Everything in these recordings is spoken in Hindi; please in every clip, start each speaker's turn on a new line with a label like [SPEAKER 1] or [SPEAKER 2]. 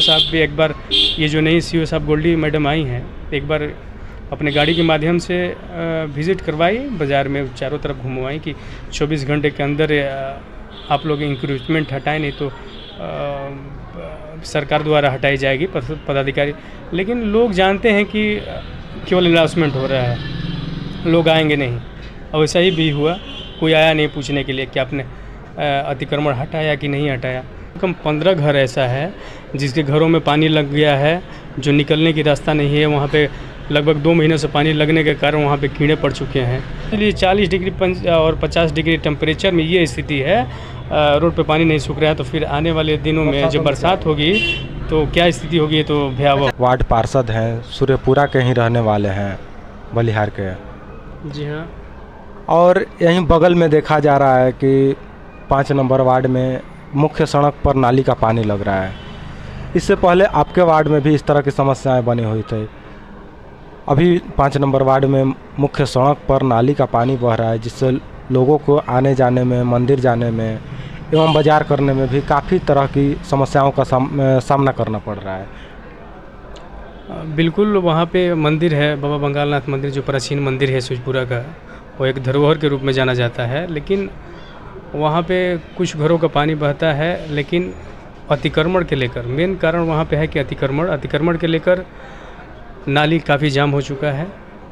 [SPEAKER 1] साहब भी एक बार, ये जो नई सीओ साहब गोल्डी मैडम आई हैं, एक बार अपने गाड़ी के माध्यम से विज़िट करवाई, बाज़ार में चारों तरफ घुमवाई कि 24 घंटे के अंदर आप लोग इंक्रोचमेंट हटाएं, नहीं तो सरकार द्वारा हटाई जाएगी पदाधिकारी। लेकिन लोग जानते हैं कि केवल अनाउंसमेंट हो रहा है, लोग आएंगे नहीं। और वैसा ही भी हुआ, कोई आया नहीं पूछने के लिए कि आपने अतिक्रमण हटाया कि नहीं हटाया। कम 15 घर ऐसा है जिसके घरों में पानी लग गया है, जो निकलने की रास्ता नहीं है। वहाँ पे लगभग 2 महीने से पानी लगने के कारण वहाँ पे कीड़े पड़ चुके हैं। इसलिए 40 डिग्री और 50 डिग्री टेम्परेचर में ये स्थिति है, रोड पे पानी नहीं सूख रहा है। तो फिर आने वाले दिनों में जब बरसात होगी तो क्या स्थिति होगी, तो भयावह।
[SPEAKER 2] वार्ड पार्षद हैं, सूर्यपुरा के ही रहने वाले हैं, बलिहार के।
[SPEAKER 1] जी हाँ।
[SPEAKER 2] और यहीं बगल में देखा जा रहा है कि 5 नंबर वार्ड में मुख्य सड़क पर नाली का पानी लग रहा है। इससे पहले आपके वार्ड में भी इस तरह की समस्याएं बनी हुई थी। अभी 5 नंबर वार्ड में मुख्य सड़क पर नाली का पानी बह रहा है, जिससे लोगों को आने जाने में, मंदिर जाने में एवं बाजार करने में भी काफ़ी तरह की समस्याओं का सामना करना पड़ रहा है।
[SPEAKER 1] बिल्कुल, वहाँ पे मंदिर है, बाबा बंगालनाथ मंदिर, जो प्राचीन मंदिर है सूर्यपुरा का, वो एक धरोहर के रूप में जाना जाता है। लेकिन वहाँ पे कुछ घरों का पानी बहता है, लेकिन अतिक्रमण के लेकर मेन कारण वहाँ पे है कि अतिक्रमण के लेकर नाली काफ़ी जाम हो चुका है।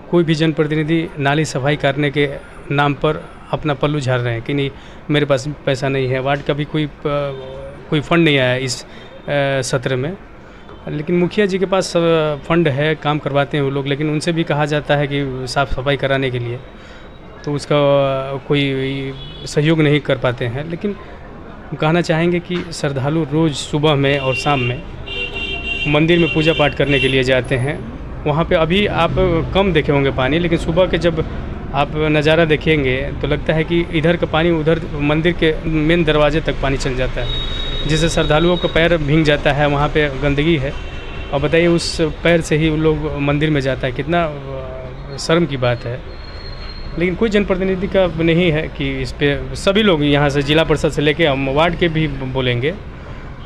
[SPEAKER 1] कोई भी जनप्रतिनिधि नाली सफाई करने के नाम पर अपना पल्लू झाड़ रहे हैं कि नहीं, मेरे पास पैसा नहीं है। वार्ड का भी कोई फंड नहीं आया इस सत्र में, लेकिन मुखिया जी के पास फंड है, काम करवाते हैं वो लोग। लेकिन उनसे भी कहा जाता है कि साफ़ सफाई कराने के लिए, तो उसका कोई सहयोग नहीं कर पाते हैं। लेकिन कहना चाहेंगे कि श्रद्धालु रोज़ सुबह में और शाम में मंदिर में पूजा पाठ करने के लिए जाते हैं। वहाँ पे अभी आप कम देखे होंगे पानी, लेकिन सुबह के जब आप नज़ारा देखेंगे तो लगता है कि इधर का पानी उधर मंदिर के मेन दरवाजे तक पानी चल जाता है, जिससे श्रद्धालुओं का पैर भीग जाता है। वहाँ पे गंदगी है, और बताइए उस पैर से ही लोग मंदिर में जाता है, कितना शर्म की बात है। लेकिन कोई जनप्रतिनिधि का नहीं है कि इस पे सभी लोग यहाँ से, जिला परिषद से लेके हम वार्ड के भी बोलेंगे,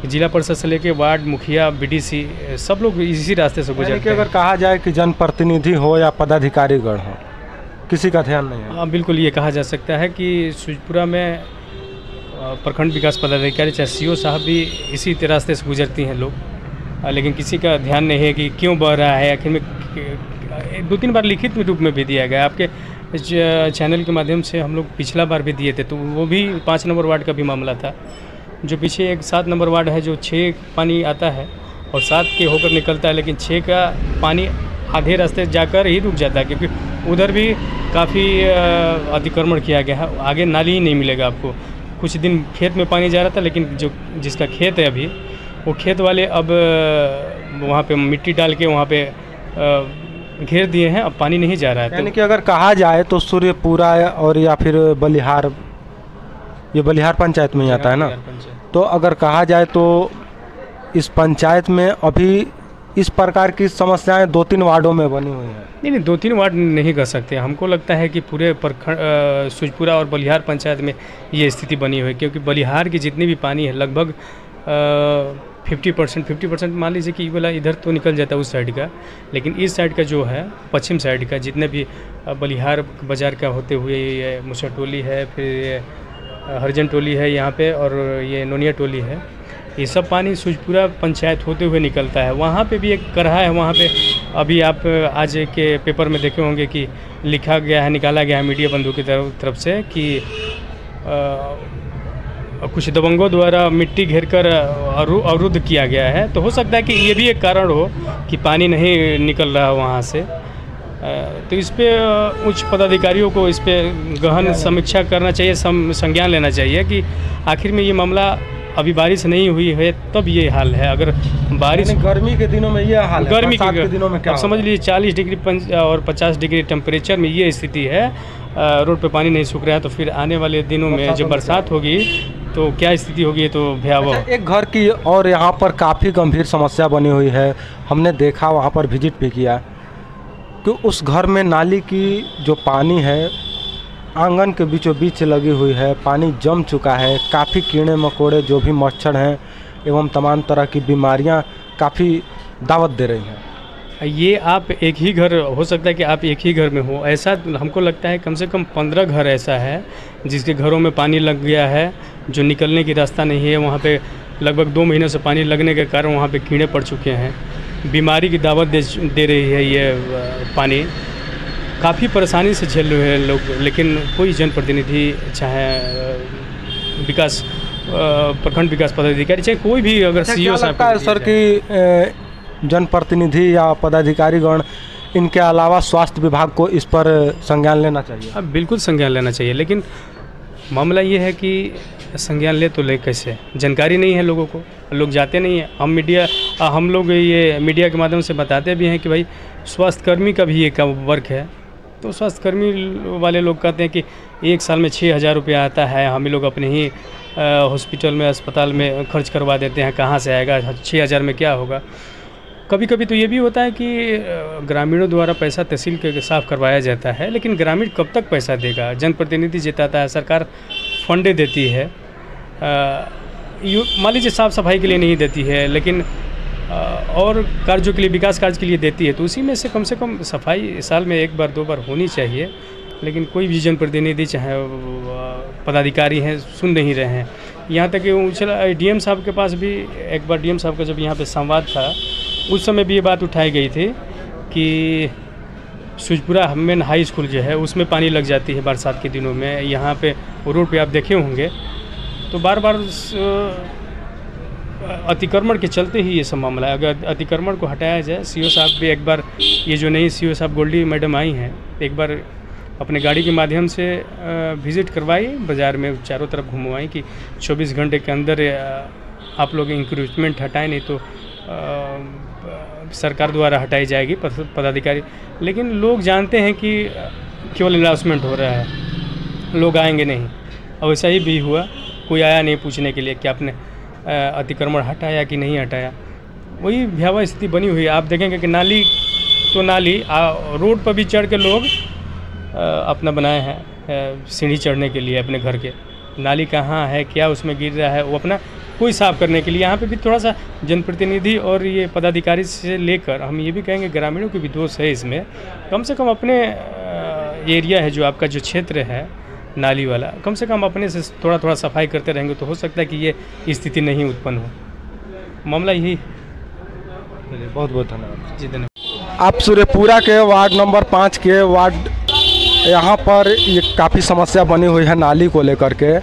[SPEAKER 1] जिला परिषद से लेके वार्ड मुखिया, बीडीसी, सब लोग इसी रास्ते से गुजरते हैं।
[SPEAKER 2] अगर कहा जाए कि जनप्रतिनिधि हो या पदाधिकारीगण हो, किसी का ध्यान नहीं है।
[SPEAKER 1] हाँ, बिल्कुल ये कहा जा सकता है कि सूर्यपुरा में प्रखंड विकास पदाधिकारी चाहे सीओ साहब भी इसी रास्ते से गुजरती हैं लोग, लेकिन किसी का ध्यान नहीं है कि क्यों बह रहा है। आखिर में 2-3 बार लिखित रूप में भी दिया गया, आपके चैनल के माध्यम से हम लोग पिछला बार भी दिए थे, तो वो भी 5 नंबर वार्ड का भी मामला था। जो पीछे एक 7 नंबर वार्ड है, जो 6 पानी आता है और 7 के होकर निकलता है, लेकिन 6 का पानी आधे रास्ते जाकर ही रुक जाता है, क्योंकि उधर भी काफ़ी अतिक्रमण किया गया है। आगे नाली ही नहीं मिलेगा आपको। कुछ दिन खेत में पानी जा रहा था, लेकिन जिसका खेत है अभी, वो खेत वाले अब वहाँ पे मिट्टी डाल के वहाँ पे घेर दिए हैं, अब पानी नहीं जा रहा है।
[SPEAKER 2] यानी कि अगर कहा जाए तो सूर्यपुरा और या फिर बलिहार, ये बलिहार पंचायत में ही आता है ना, तो अगर कहा जाए तो इस पंचायत में अभी इस प्रकार की समस्याएं 2-3 वार्डों में बनी हुई हैं।
[SPEAKER 1] नहीं, 2-3 वार्ड नहीं कर सकते। हमको लगता है कि पूरे सूर्यपुरा और बलिहार पंचायत में ये स्थिति बनी हुई है, क्योंकि बलिहार की जितनी भी पानी है लगभग 50% मान लीजिए कि वाला इधर तो निकल जाता है उस साइड का, लेकिन इस साइड का जो है पश्चिम साइड का, जितने भी बलिहार बाज़ार का होते हुए ये मुसा टोली है, फिर हरिजन टोली है यहाँ पे, और ये नोनिया टोली है, ये सब पानी सूर्यपुरा पंचायत होते हुए निकलता है। वहाँ पे भी एक करहा है, वहाँ पे अभी आप आज के पेपर में देखे होंगे कि लिखा गया है, निकाला गया है मीडिया बंधु की तरफ से कि कुछ दबंगों द्वारा मिट्टी घेरकर अवरुद्ध किया गया है। तो हो सकता है कि ये भी एक कारण हो कि पानी नहीं निकल रहा वहाँ से। तो इस पे उच्च पदाधिकारियों को इस पे गहन समीक्षा करना चाहिए, संज्ञान लेना चाहिए कि आखिर में ये मामला, अभी बारिश नहीं हुई है तब ये हाल है। अगर बारिश,
[SPEAKER 2] गर्मी के दिनों में ये हाल है,
[SPEAKER 1] गर्मी
[SPEAKER 2] के दिनों में क्या
[SPEAKER 1] समझ लीजिए 40 डिग्री और 50 डिग्री टेम्परेचर में ये स्थिति है, रोड पे पानी नहीं सूख रहा है। तो फिर आने वाले दिनों में जब बरसात होगी तो क्या स्थिति होगी, तो भयावह।
[SPEAKER 2] एक घर की और यहाँ पर काफ़ी गंभीर समस्या बनी हुई है। हमने देखा, वहाँ पर विजिट भी किया कि उस घर में नाली की जो पानी है आंगन के बीचों बीच लगी हुई है, पानी जम चुका है। काफ़ी कीड़े मकोड़े, जो भी मच्छर हैं एवं तमाम तरह की बीमारियां काफ़ी दावत दे रही हैं।
[SPEAKER 1] ये आप एक ही घर हो सकता है कि आप एक ही घर में हो, ऐसा हमको लगता है कम से कम 15 घर ऐसा है जिसके घरों में पानी लग गया है, जो निकलने की रास्ता नहीं है। वहाँ पे लगभग 2 महीनों से पानी लगने के कारण वहाँ पे कीड़े पड़ चुके हैं। बीमारी की दावत दे रही है ये पानी। काफ़ी परेशानी से झेल रहे हैं लोग, लेकिन कोई जनप्रतिनिधि चाहे विकास प्रखंड विकास पदाधिकारी चाहे कोई भी अगर सीईओ साहब
[SPEAKER 2] है सर की जनप्रतिनिधि या पदाधिकारीगण इनके अलावा स्वास्थ्य विभाग को इस पर संज्ञान लेना चाहिए।
[SPEAKER 1] अब बिल्कुल संज्ञान लेना चाहिए, लेकिन मामला ये है कि संज्ञान ले तो ले कैसे, जानकारी नहीं है लोगों को, लोग जाते नहीं हैं। हम लोग ये मीडिया के माध्यम से बताते भी हैं कि भाई स्वास्थ्यकर्मी का भी एक वर्क है, तो स्वास्थ्यकर्मी वाले लोग कहते हैं कि एक साल में 6,000 रुपया आता है, हम लोग अपने ही हॉस्पिटल में अस्पताल में खर्च करवा देते हैं, कहाँ से आएगा 6,000 में क्या होगा। कभी कभी तो ये भी होता है कि ग्रामीणों द्वारा पैसा तहसील के साफ करवाया जाता है, लेकिन ग्रामीण कब तक पैसा देगा। जनप्रतिनिधि जिताता है, सरकार फंडे देती है, मान लीजिए साफ़ सफाई के लिए नहीं देती है, लेकिन और कार्यों के लिए, विकास कार्य के लिए देती है, तो उसी में से कम सफाई साल में 1 बार 2 बार होनी चाहिए। लेकिन कोई भी जनप्रतिनिधि चाहे पदाधिकारी हैं सुन नहीं रहे हैं। यहाँ तक कि डीएम साहब के पास भी एक बार डीएम साहब का जब यहाँ पे संवाद था उस समय भी ये बात उठाई गई थी कि सूजपुरा मेन हाई स्कूल जो है उसमें पानी लग जाती है बरसात के दिनों में। यहाँ पे रोड पे आप देखे होंगे तो बार बार अतिक्रमण के चलते ही ये सब मामला है। अगर अतिक्रमण को हटाया जाए, सीईओ साहब भी एक बार, ये जो नई सीईओ साहब गोल्डी मैडम आई हैं, एक बार अपने गाड़ी के माध्यम से विज़िट करवाई, बाज़ार में चारों तरफ घुमवाई कि 24 घंटे के अंदर आप लोग इंक्रोचमेंट हटाएं, नहीं तो सरकार द्वारा हटाई जाएगी पदाधिकारी। लेकिन लोग जानते हैं कि केवल अनाउंसमेंट हो रहा है, लोग आएंगे नहीं। और वैसा ही भी हुआ, कोई आया नहीं पूछने के लिए कि आपने अतिक्रमण हटाया कि नहीं हटाया। वही भयावह स्थिति बनी हुई है। आप देखेंगे कि नाली तो नाली रोड पर भी चढ़ के लोग अपना बनाए हैं सीढ़ी चढ़ने के लिए अपने घर के। नाली कहाँ है, क्या उसमें गिर रहा है, वो अपना कोई साफ़ करने के लिए। यहाँ पे भी थोड़ा सा जनप्रतिनिधि और ये पदाधिकारी से लेकर हम ये भी कहेंगे ग्रामीणों की भी दोष है इसमें। कम से कम अपने एरिया है जो आपका जो क्षेत्र है नाली वाला, कम से कम अपने से थोड़ा थोड़ा सफाई करते रहेंगे तो हो सकता है कि ये स्थिति नहीं उत्पन्न हो। मामला यही।
[SPEAKER 2] बहुत बहुत धन्यवाद
[SPEAKER 1] जी, धन्यवाद।
[SPEAKER 2] आप सूर्यपुरा के वार्ड नंबर 5 के वार्ड, यहाँ पर ये काफ़ी समस्या बनी हुई है नाली को लेकर के।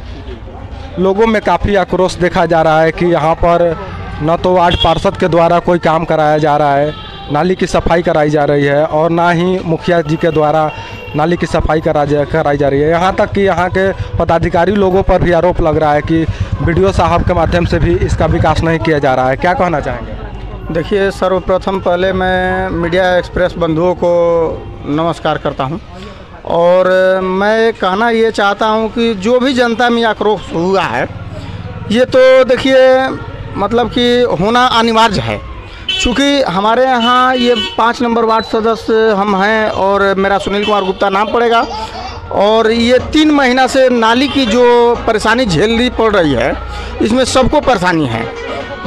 [SPEAKER 2] लोगों में काफ़ी आक्रोश देखा जा रहा है कि यहाँ पर न तो वार्ड पार्षद के द्वारा कोई काम कराया जा रहा है, नाली की सफाई कराई जा रही है, और ना ही मुखिया जी के द्वारा नाली की सफाई कराई जा रही है। यहाँ तक कि यहाँ के पदाधिकारी लोगों पर भी आरोप लग रहा है कि बीडीओ साहब के माध्यम से भी इसका विकास नहीं किया जा रहा है। क्या कहना चाहेंगे?
[SPEAKER 3] देखिए, सर्वप्रथम पहले मैं मीडिया एक्सप्रेस बंधुओं को नमस्कार करता हूँ, और मैं कहना ये चाहता हूँ कि जो भी जनता में आक्रोश हुआ है, ये तो देखिए मतलब कि होना अनिवार्य है। चूँकि हमारे यहाँ ये 5 नंबर वार्ड सदस्य हम हैं और मेरा सुनील कुमार गुप्ता नाम पड़ेगा, और ये 3 महीना से नाली की जो परेशानी झेलनी पड़ रही है, इसमें सबको परेशानी है।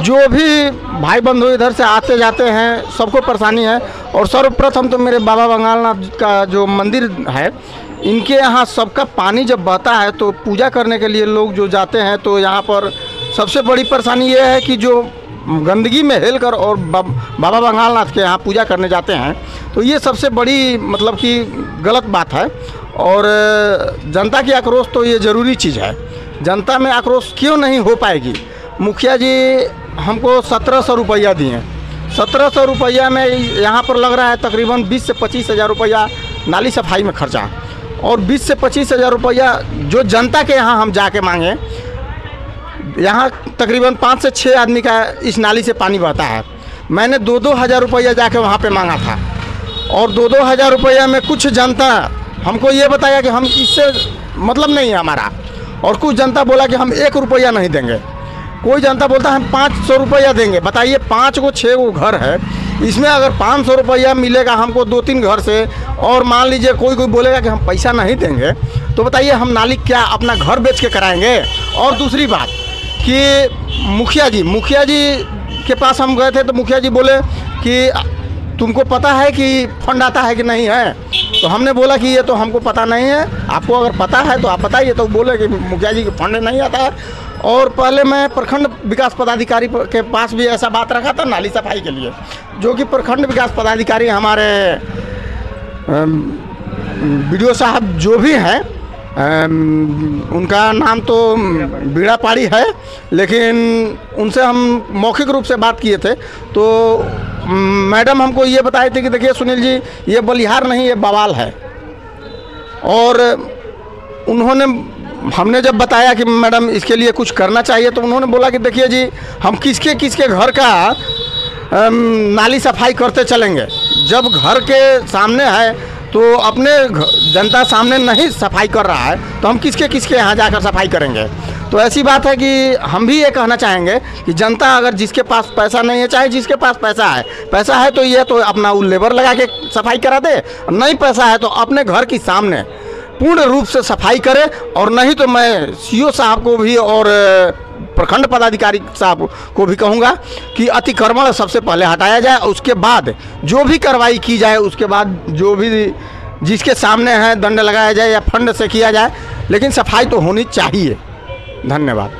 [SPEAKER 3] जो भी भाई बंधु इधर से आते जाते हैं सबको परेशानी है। और सर्वप्रथम तो मेरे बाबा बंगालनाथ का जो मंदिर है, इनके यहाँ सबका पानी जब बहता है तो पूजा करने के लिए लोग जो जाते हैं, तो यहाँ पर सबसे बड़ी परेशानी ये है कि जो गंदगी में हिलकर और बाबा बंगालनाथ के यहाँ पूजा करने जाते हैं, तो ये सबसे बड़ी मतलब कि गलत बात है। और जनता की आक्रोश तो ये ज़रूरी चीज़ है। जनता में आक्रोश क्यों नहीं हो पाएगी? मुखिया जी हमको 1700 रुपया दिए। 1700 रुपया में यहाँ पर लग रहा है तकरीबन 20 से 25 हज़ार रुपया नाली सफाई में खर्चा, और 20 से 25 हज़ार रुपया जो जनता के यहाँ हम जाके मांगे, यहाँ तकरीबन 5 से 6 आदमी का इस नाली से पानी बहता है। मैंने 2-2 हज़ार रुपया जाके वहाँ पे मांगा था, और 2-2 हज़ार रुपया में कुछ जनता हमको ये बताया कि हम इससे मतलब नहीं है हमारा, और कुछ जनता बोला कि हम 1 रुपया नहीं देंगे। कोई जनता बोलता है हम 500 रुपया देंगे। बताइए, 5 को 6 को घर है, इसमें अगर 500 रुपया मिलेगा हमको 2-3 घर से, और मान लीजिए कोई बोलेगा कि हम पैसा नहीं देंगे, तो बताइए हम नाली क्या अपना घर बेच के कराएंगे? और दूसरी बात कि मुखिया जी के पास हम गए थे तो मुखिया जी बोले कि तुमको पता है कि फंड आता है कि नहीं है। तो हमने बोला कि ये तो हमको पता नहीं है, आपको अगर पता है तो आप बताइए। तो बोले कि मुखिया जी के फंड नहीं आता है। और पहले मैं प्रखंड विकास पदाधिकारी के पास भी ऐसा बात रखा था नाली सफाई के लिए, जो कि प्रखंड विकास पदाधिकारी हमारे BDO साहब जो भी हैं, उनका नाम तो बीड़ा पाड़ी है, लेकिन उनसे हम मौखिक रूप से बात किए थे तो मैडम हमको ये बताए थे कि देखिए सुनील जी, ये बलिहार नहीं, ये बवाल है। और उन्होंने, हमने जब बताया कि मैडम इसके लिए कुछ करना चाहिए, तो उन्होंने बोला कि देखिए जी, हम किसके किसके घर का नाली सफाई करते चलेंगे, जब घर के सामने है तो अपने जनता सामने नहीं सफाई कर रहा है तो हम किसके किसके यहाँ जाकर सफाई करेंगे। तो ऐसी बात है कि हम भी ये कहना चाहेंगे कि जनता अगर जिसके पास पैसा नहीं है, चाहे जिसके पास पैसा है तो ये तो अपना लेबर लगा के सफाई करा दे, नहीं पैसा है तो अपने घर के सामने पूर्ण रूप से सफाई करे। और नहीं तो मैं CO साहब को भी और प्रखंड पदाधिकारी साहब को भी कहूँगा कि अतिक्रमण सबसे पहले हटाया जाए, उसके बाद जो भी कार्रवाई की जाए, उसके बाद जो भी जिसके सामने है दंड लगाया जाए या फंड से किया जाए, लेकिन सफाई तो होनी चाहिए। धन्यवाद।